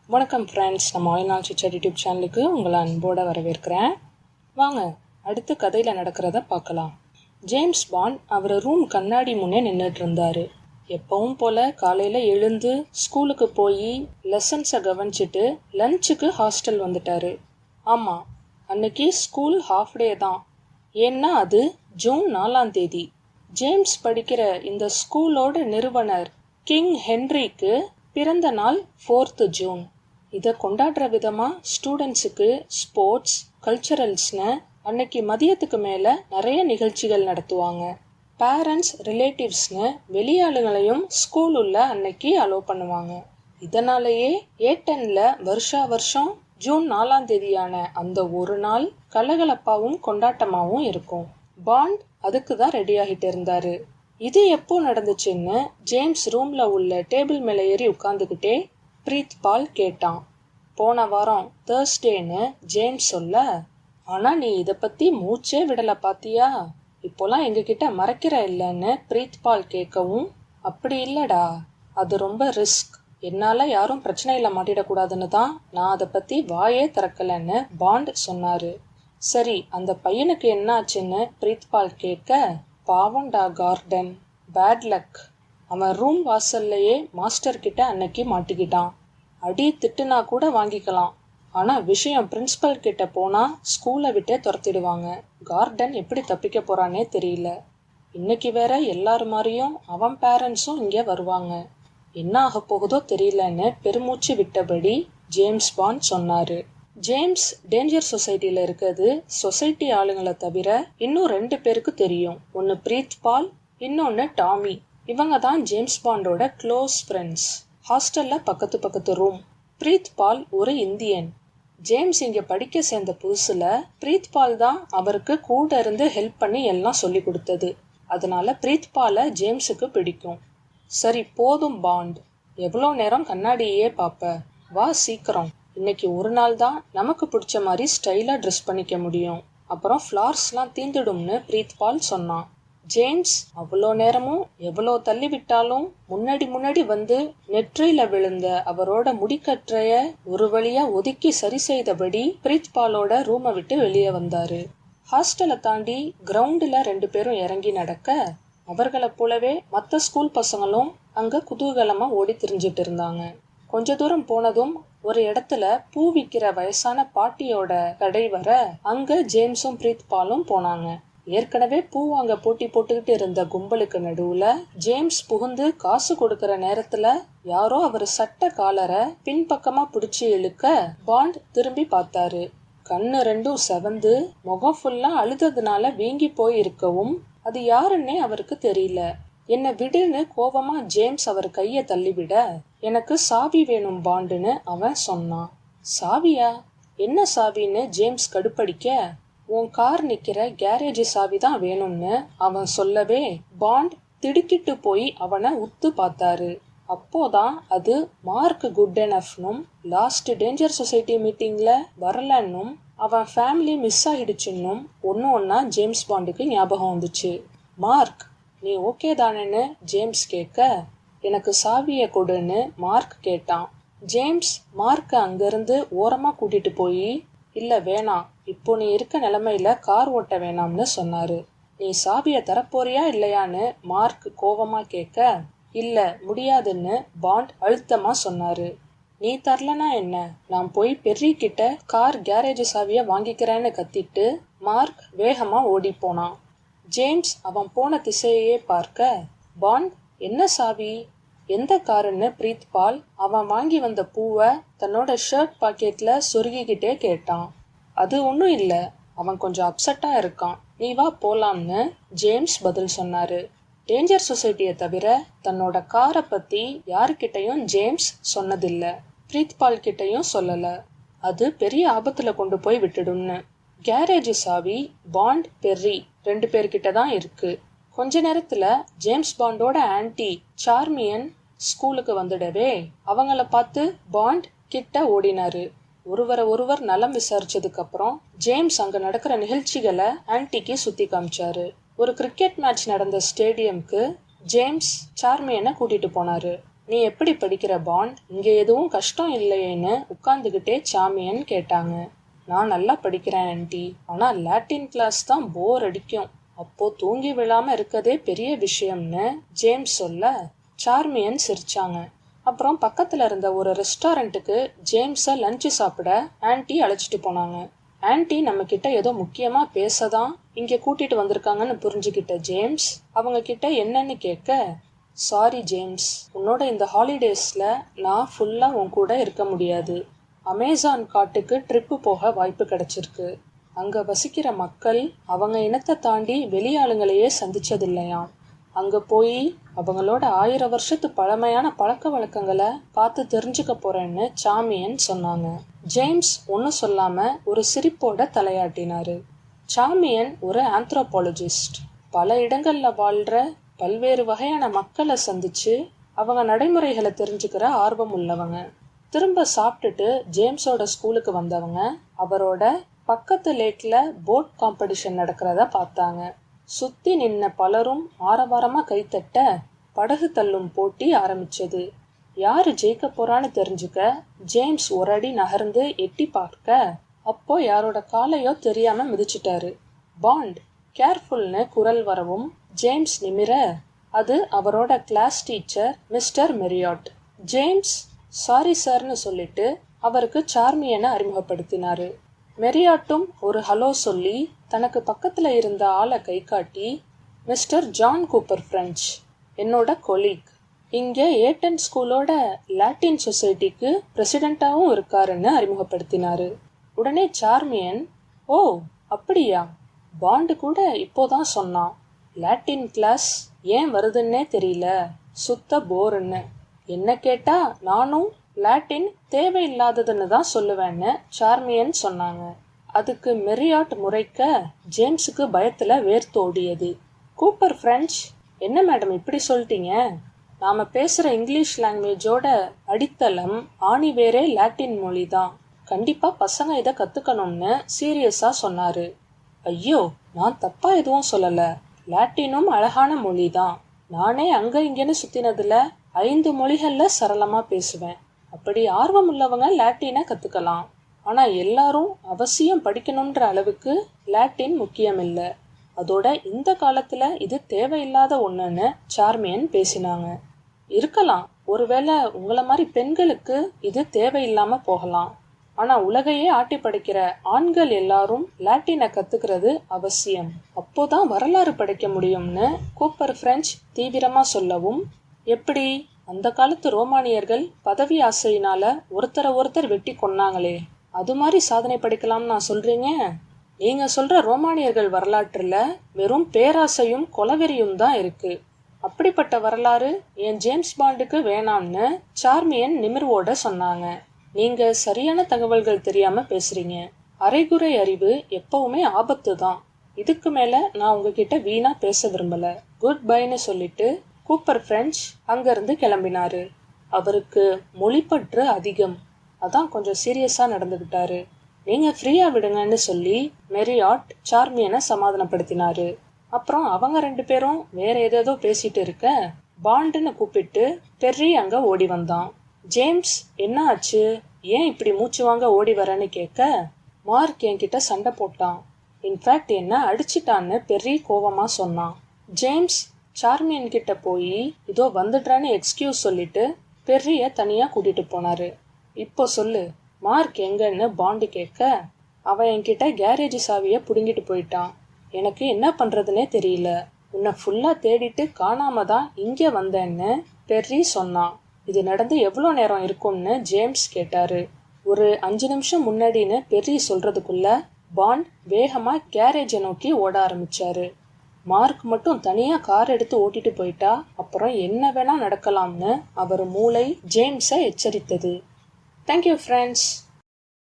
வணக்கம் ஃப்ரெண்ட்ஸ், நம்ம ஆயில்நாள் சிச்சர் யூடியூப் சேனலுக்கு உங்களை அன்போடு வரவேற்கிறேன். வாங்க அடுத்த கதையில் நடக்கிறத பார்க்கலாம். ஜேம்ஸ் பாண்ட் அவர் ரூம் கண்ணாடி முன்னே நின்றுட்டு இருந்தார். எப்பவும் போல் காலையில் எழுந்து ஸ்கூலுக்கு போய் லெசன்ஸை கவனிச்சிட்டு லஞ்சுக்கு ஹாஸ்டல் வந்துட்டார். ஆமாம், அன்னைக்கு ஸ்கூல் ஹாஃப் டே தான். ஏன்னா அது ஜூன் 4ஆம் தேதி. ஜேம்ஸ் படிக்கிற இந்த ஸ்கூலோட நிறுவனர் கிங் ஹென்ரிக்கு பிறந்த நாள் 4th ஜூன். இதை கொண்டாடுற விதமாக ஸ்டூடெண்ட்ஸுக்கு ஸ்போர்ட்ஸ், கல்ச்சரல்ஸ்னு அன்னைக்கு மதியத்துக்கு மேலே நிறைய நிகழ்ச்சிகள் நடத்துவாங்க. பேரண்ட்ஸ், ரிலேட்டிவ்ஸ்னு வெளியாளுங்களையும் ஸ்கூல் உள்ள அன்னைக்கு அலோவ் பண்ணுவாங்க. இதனாலேயே ஏட்டனில் வருஷம் ஜூன் 4ஆம் தேதியான அந்த ஒரு நாள் கலகலப்பாகவும் கொண்டாட்டமாகவும் இருக்கும். பாண்ட் அதுக்கு தான் ரெடி ஆகிட்டு இருந்தாரு. இது எப்போ நடந்துச்சுன்னு ஜேம்ஸ் ரூம்ல உள்ள டேபிள் மேலே ஏறி உட்காந்துக்கிட்டே பிரீத் பால் கேட்டான். போன வாரம் தேர்ஸ்டேன்னு ஜேம்ஸ் சொல்ல, ஆனா நீ இதை பத்தி மூச்சே விடலை பாத்தியா, இப்போலாம் எங்ககிட்ட மறைக்கிற இல்லைன்னு பிரீத் பால் கேட்கவும், அப்படி இல்லடா, அது ரொம்ப ரிஸ்க், என்னால யாரும் பிரச்சனையில மாட்டிடக்கூடாதுன்னு தான் நான் அதை பத்தி வாயே திறக்கலன்னு பாண்ட் சொன்னாரு. சரி, அந்த பையனுக்கு என்ன ஆச்சுன்னு பிரீத் பால் கேட்க, பாவண்டா கார்டன், பேட் லக், அவன் ரூம் வாசல்லையே மாஸ்டர் கிட்ட அன்னைக்கு மாட்டிக்கிட்டான். அடி திட்டுனா கூட வாங்கிக்கலாம், ஆனா விஷயம் பிரின்சிபல் கிட்ட போனா ஸ்கூலை விட்டே துரத்திடுவாங்க. கார்டன் எப்படி தப்பிக்க போறானே தெரியல. இன்னைக்கு வேற எல்லாரு மாதிரியும் அவன் பேரண்ட்ஸும் இங்க வருவாங்க. என்ன ஆக போகுதோ தெரியலன்னு பெருமூச்சு விட்டபடி ஜேம்ஸ் பாண்ட் சொன்னாரு. ஜேம்ஸ் டேஞ்சர் சொசைட்டியில் இருக்கிறது சொசைட்டி ஆளுங்களை தவிர இன்னும் 2 பேருக்கு தெரியும். ஒன்று பிரீத் பால், இன்னொன்று டாமி. இவங்க தான் ஜேம்ஸ் பாண்டோட க்ளோஸ் ஃப்ரெண்ட்ஸ். ஹாஸ்டலில் பக்கத்து ரூம். பிரீத் பால் ஒரு இந்தியன். ஜேம்ஸ் இங்கே படிக்க சேர்ந்த புதுசில் பிரீத் பால் தான் அவருக்கு கூட இருந்து ஹெல்ப் பண்ணி எல்லாம் சொல்லி கொடுத்தது. அதனால பிரீத் பாலை ஜேம்ஸுக்கு பிடிக்கும். சரி போதும் பாண்ட், எவ்வளோ நேரம் கண்ணாடியே பார்ப்ப, வா சீக்கிரம், இன்னைக்கு ஒரு நாள் தான் நமக்கு பிடிச்ச மாதிரி ஸ்டைலாக ட்ரெஸ் பண்ணிக்க முடியும், அப்புறம் ஃப்ளார்ஸ்லாம் தீந்துடும்னு பிரீத் பால் சொன்னான். ஜேம்ஸ் அவ்வளோ நேரமும் எவ்வளோ தள்ளி விட்டாலும் முன்னாடி வந்து நெற்றியில விழுந்த அவரோட முடிக்கற்றைய ஒரு வழியா ஒதுக்கி சரி செய்தபடி பிரீத் பாலோட ரூமை விட்டு வெளியே வந்தாரு. ஹாஸ்டலை தாண்டி கிரவுண்டில் 2 பேரும் இறங்கி நடக்க, அவர்களை போலவே மற்ற ஸ்கூல் பசங்களும் அங்க குதூகலமா ஓடி திரிஞ்சிட்டு இருந்தாங்க. கொஞ்ச தூரம் போனதும் ஒரு இடத்துல பூ விற்கிற வயசான பாட்டியோட கடை வர அங்க ஜேம்ஸும் பிரீத் பாலும் போனாங்க. ஏற்கனவே பூ வாங்க போட்டி போட்டுக்கிட்டு இருந்த கும்பலுக்கு நடுவுல ஜேம்ஸ் புகுந்து காசு கொடுக்கற நேரத்துல யாரோ அவர் சட்ட காலரை பின்பக்கமா பிடிச்சி இழுக்க பாண்ட் திரும்பி பார்த்தாரு. கண்ணு 2ம் செவந்து முகம் ஃபுல்லா அழுததுனால வீங்கி போய் இருக்கவும் அது யாருன்னே அவருக்கு தெரியல. என்ன விடுன்னு கோவமா ஜேம்ஸ் அவர் கைய தள்ளிவிட, எனக்கு சாவி வேணும் பாண்டுன்னு அவன் சொன்னான். சாவியா? என்ன சாவின்னு ஜேம்ஸ் கடுப்படிக்க, உன் கார் நிக்கிற கேரேஜ் சாவி தான் வேணும்னு அவன் சொல்லவே பாண்ட் திடுக்கிட்டு போய் அவனை உத்து பார்த்தாரு. அப்போதான் அது மார்க் குட் எனஃப்னும் லாஸ்ட் டேஞ்சர் சொசைட்டி மீட்டிங்ல வரலன்னும் அவன் ஃபேமிலி மிஸ் ஆகிடுச்சுன்னும் ஒன்னா ஜேம்ஸ் பாண்டுக்கு ஞாபகம் வந்துச்சு. மார்க், நீ ஓகே தானேன்னு ஜேம்ஸ் கேட்க, எனக்கு சாவியை கொடுன்னு மார்க் கேட்டான். ஜேம்ஸ் மார்க்கை அங்கிருந்து ஓரமா கூட்டிட்டு போய், இல்ல வேணாம், இப்போ நீ இருக்க நிலைமையில கார் ஓட்ட வேணாம்னு சொன்னாரு. நீ சாவியை தரப்போறியா இல்லையான்னு மார்க் கோவமா கேட்க, இல்ல முடியாதுன்னு பாண்ட் அழுத்தமா சொன்னாரு. நீ தரலனா என்ன, நான் போய் பெர்ரி கிட்ட கார் கேரேஜ் சாவியை வாங்கிக்கிறேன்னு கத்திட்டு மார்க் வேகமா ஓடி போனான். ஜேம்ஸ் அவன் போன திசையே பார்க்க, பாண்ட் என்ன சாவி, எந்த காருன்னு பிரீத் பால் அவன் வாங்கி வந்த பூவை தன்னோட ஷர்ட் பாக்கெட்ல சொருகிக்கிட்டே கேட்டான். அது ஒன்றும் இல்லை, அவன் கொஞ்சம் அப்செட்டா இருக்கான், நீ வா போலாம்னு ஜேம்ஸ் பதில் சொன்னாரு. டேஞ்சர் சொசைட்டியை தவிர தன்னோட காரை பத்தி யாருக்கிட்டையும் ஜேம்ஸ் சொன்னதில்லை, பிரீத் பால் கிட்டையும் சொல்லல, அது பெரிய ஆபத்துல கொண்டு போய் விட்டுடும்னு. கேரேஜ் சாவி பாண்ட், பெர்ரி 2 பேர்கிட்ட தான் இருக்கு. கொஞ்ச நேரத்துல ஜேம்ஸ் பாண்டோட ஆன்டி சார்மியன் ஸ்கூலுக்கு வந்துடவே அவங்கள பார்த்து பாண்ட் கிட்ட ஓடினாரு. ஒருவர் நலம் விசாரிச்சதுக்கு அப்புறம் ஜேம்ஸ் அங்க நடக்கிற நிகழ்ச்சிகளை ஆன்டிக்கு சுத்தி காமிச்சாரு. ஒரு கிரிக்கெட் மேட்ச் நடந்த ஸ்டேடியம்க்கு ஜேம்ஸ் சார்மியனை கூட்டிட்டு போனாரு. நீ எப்படி படிக்கிற பாண்ட்? இங்கே எதுவும் கஷ்டம் இல்லையேன்னு உட்காந்துக்கிட்டே சாமியன் கேட்டாங்க. நான் நல்லா படிக்கிறேன் ஆன்ட்டி, ஆனால் லாட்டின் கிளாஸ் தான் போர் அடிக்கும். அப்போ தூங்கி விழாம இருக்கதே பெரிய விஷயம்னு ஜேம்ஸ் சொல்ல சார்மியன் சிரிச்சாங்க. அப்புறம் பக்கத்துல இருந்த ஒரு ரெஸ்டாரண்ட்டுக்கு ஜேம்ஸை லஞ்சு சாப்பிட ஆன்ட்டி அழைச்சிட்டு போனாங்க. ஆன்ட்டி நம்ம கிட்ட ஏதோ முக்கியமா பேசதான் இங்க கூட்டிட்டு வந்திருக்காங்கன்னு புரிஞ்சுக்கிட்ட ஜேம்ஸ் அவங்க கிட்ட என்னன்னு கேட்க, சாரி ஜேம்ஸ், உன்னோட இந்த ஹாலிடேஸ்ல நான் ஃபுல்லா உன் கூட இருக்க முடியாது. அமேசான் காட்டுக்கு ட்ரிப்பு போக வாய்ப்பு கிடைச்சிருக்கு. அங்க வசிக்கிற மக்கள் அவங்க இனத்தை தாண்டி வெளியாளுங்களையே சந்திச்சதில்லையாம். அங்க போய் அவங்களோட 1000 வருஷத்து பழமையான பழக்க வழக்கங்களை பார்த்து தெரிஞ்சுக்க போறேன்னு சாமியன் சொன்னாங்க. ஜேம்ஸ் ஒன்னும் சொல்லாம ஒரு சிரிப்போட தலையாட்டினாரு. சாமியன் ஒரு ஆந்த்ரோபாலஜிஸ்ட். பல இடங்கள்ல வாழ்ற பல்வேறு வகையான மக்களை சந்திச்சு அவங்க நடைமுறைகளை தெரிஞ்சுக்கிற ஆர்வம் உள்ளவங்க. திரும்ப சாப்பிட்டுட்டு ஜேம்ஸோட ஸ்கூலுக்கு வந்தவங்க அவரோட பக்கத்து லேக்ல போட் காம்படிஷன் நடக்கிறத பார்த்தாங்க. சுத்தி நின்ன பலரும் ஆரவாரமா கைத்தட்ட படகு தள்ளும் போட்டி ஆரம்பிச்சது. யாரு ஜெயிக்க போறான்னு தெரிஞ்சுக்க ஜேம்ஸ் ஒரு அடி நகர்ந்து எட்டி பார்க்க, அப்போ யாரோட காலையோ தெரியாம மிதிச்சிட்டாரு. பாண்ட், கேர்ஃபுல்னு குரல் வரவும் ஜேம்ஸ் நிமிர அது அவரோட class teacher mister Marriott. James sorry சார்னு சொல்லிட்டு அவருக்கு சார்மியனை அறிமுகப்படுத்தினாரு. மெரியாட்டும் ஒரு ஹலோ சொல்லி தனக்கு பக்கத்துல இருந்த ஆளை கை காட்டி, மிஸ்டர் ஜான் கூப்பர் பிரெஞ்ச், என்னோட கொலீக், இங்க ஏட்டன் ஸ்கூலோட லாட்டின் சொசைட்டிக்கு பிரசிடென்ட்டாவும் இருக்காருன்னு அறிமுகப்படுத்தினாரு. உடனே சார்மியன், ஓ அப்படியா, பாண்டு கூட இப்போதான் சொன்னான், லாட்டின் கிளாஸ் ஏன் வருதுன்னே தெரியல, சுத்த போருன்னு. என்ன கேட்டா நானும் லாட்டின் தேவையில்லாததுன்னு தான் சொல்லுவேன்னு சார்மியன் சொன்னாங்க. அதுக்கு மெரியாட் முறைக்க ஜேம்ஸுக்கு பயத்துல வேர்த்தோடியது. கூப்பர் பிரெஞ்ச், என்ன மேடம் இப்படி சொல்லிட்டீங்க? நாம பேசுற இங்கிலீஷ் லாங்குவேஜோட அடித்தளம் ஆணிவேரே லாட்டின் மொழி தான். கண்டிப்பா பசங்க இதை கத்துக்கணும்னு சீரியஸா சொன்னாரு. ஐயோ, நான் தப்பா எதுவும் சொல்லல, லாட்டினும் அழகான மொழி தான். நானே அங்க இங்கன்னு சுத்தினதுல 5 மொழிகள்ல சரளமா பேசுவேன். அப்படி ஆர்வம் உள்ளவங்க லாட்டினை கத்துக்கலாம். ஆனா எல்லாரும் அவசியம் படிக்கணும்ன்ற அளவுக்கு லாட்டின் முக்கியம் இல்லை. அதோட இந்த காலத்துல இது தேவையில்லாத ஒண்ணுன்னு சார்மியன் பேசினாங்க. இருக்கலாம், ஒருவேளை உங்களை மாதிரி பெண்களுக்கு இது தேவையில்லாம போகலாம். ஆனா உலகையே ஆட்டி படைக்கிற ஆண்கள் எல்லாரும் லாட்டினை கத்துக்கிறது அவசியம். அப்போதான் வரலாறு படைக்க முடியும்னு கூப்பர் பிரெஞ்ச் தீவிரமா சொல்லவும், எப்படி அந்த காலத்து ரோமானியர்கள் பதவி ஆசையினால ஒருத்தர் வெட்டி கொன்னாங்களே, அது மாதிரி சாதனை படைக்கலாம்னு நான் சொல்றீங்க? நீங்க சொல்ற ரோமானியர்கள் வரலாற்றுல வெறும் பேராசையும் கொலவெறியும் தான் இருக்கு. அப்படிப்பட்ட வரலாறு என் ஜேம்ஸ் பாண்டுக்கு வேணாம்னு சார்மியன் நிமிர்வோட சொன்னாங்க. நீங்க சரியான தகவல்கள் தெரியாம பேசுறீங்க. அரைகுறை அறிவு எப்பவுமே ஆபத்து தான். இதுக்கு மேல நான் உங்ககிட்ட வீணா பேச விரும்பல. குட் பைன்னு சொல்லிட்டு கூப்பர் பிரெஞ்ச் அங்கிருந்து கிளம்பினாரு. அவருக்கு மொழிப்பற்று அதிகம், அதான் கொஞ்சம் சீரியஸா நடந்துகிட்டாரு. நீங்க ஃப்ரீயா விடுங்கன்னு சொல்லி மெரியாட் சார்மியனை சமாதானப்படுத்தினாரு. அப்புறம் அவங்க 2 பேரும் வேற ஏதேதோ பேசிட்டு இருக்க பாண்டுன்னு கூப்பிட்டு பெர்ரி அங்க ஓடி வந்தான். ஜேம்ஸ், என்ன ஆச்சு, ஏன் இப்படி மூச்சு வாங்க ஓடி வரேன்னு கேட்க, மார்க் என்கிட்ட சண்டை போட்டான், இன்ஃபேக்ட் என்ன அடிச்சிட்டான்னு பெர்ரி கோவமா சொன்னான். ஜேம்ஸ் சார்மியன் கிட்ட போய் இதோ வந்துடுறான்னு எக்ஸ்கியூஸ் சொல்லிட்டு பெர்ரிய தனியா கூட்டிட்டு போனாரு. இப்போ சொல்லு, மார்க் எங்கன்னு பாண்டு கேட்க, அவன் என்கிட்ட கேரேஜ் சாவிய புடுங்கிட்டு போயிட்டான், எனக்கு என்ன பண்றதுன்னே தெரியல, உன்னை ஃபுல்லா தேடிட்டு காணாம தான் இங்க வந்தேன்னு பெர்ரி சொன்னான். இது நடந்து எவ்வளோ நேரம் இருக்கும்னு ஜேம்ஸ் கேட்டாரு. ஒரு 5 நிமிஷம் முன்னாடின்னு பெர்ரி சொல்றதுக்குள்ள பாண்ட் வேகமா கேரேஜை நோக்கி ஓட ஆரம்பிச்சாரு. மார்க் மட்டும் தனியா கார் எடுத்து ஓட்டிட்டு போயிட்டா அப்புறம் என்ன வேணா நடக்கலாம்னு அவர் மூளை ஜேம்ஸை எச்சரித்தது. Thank you friends.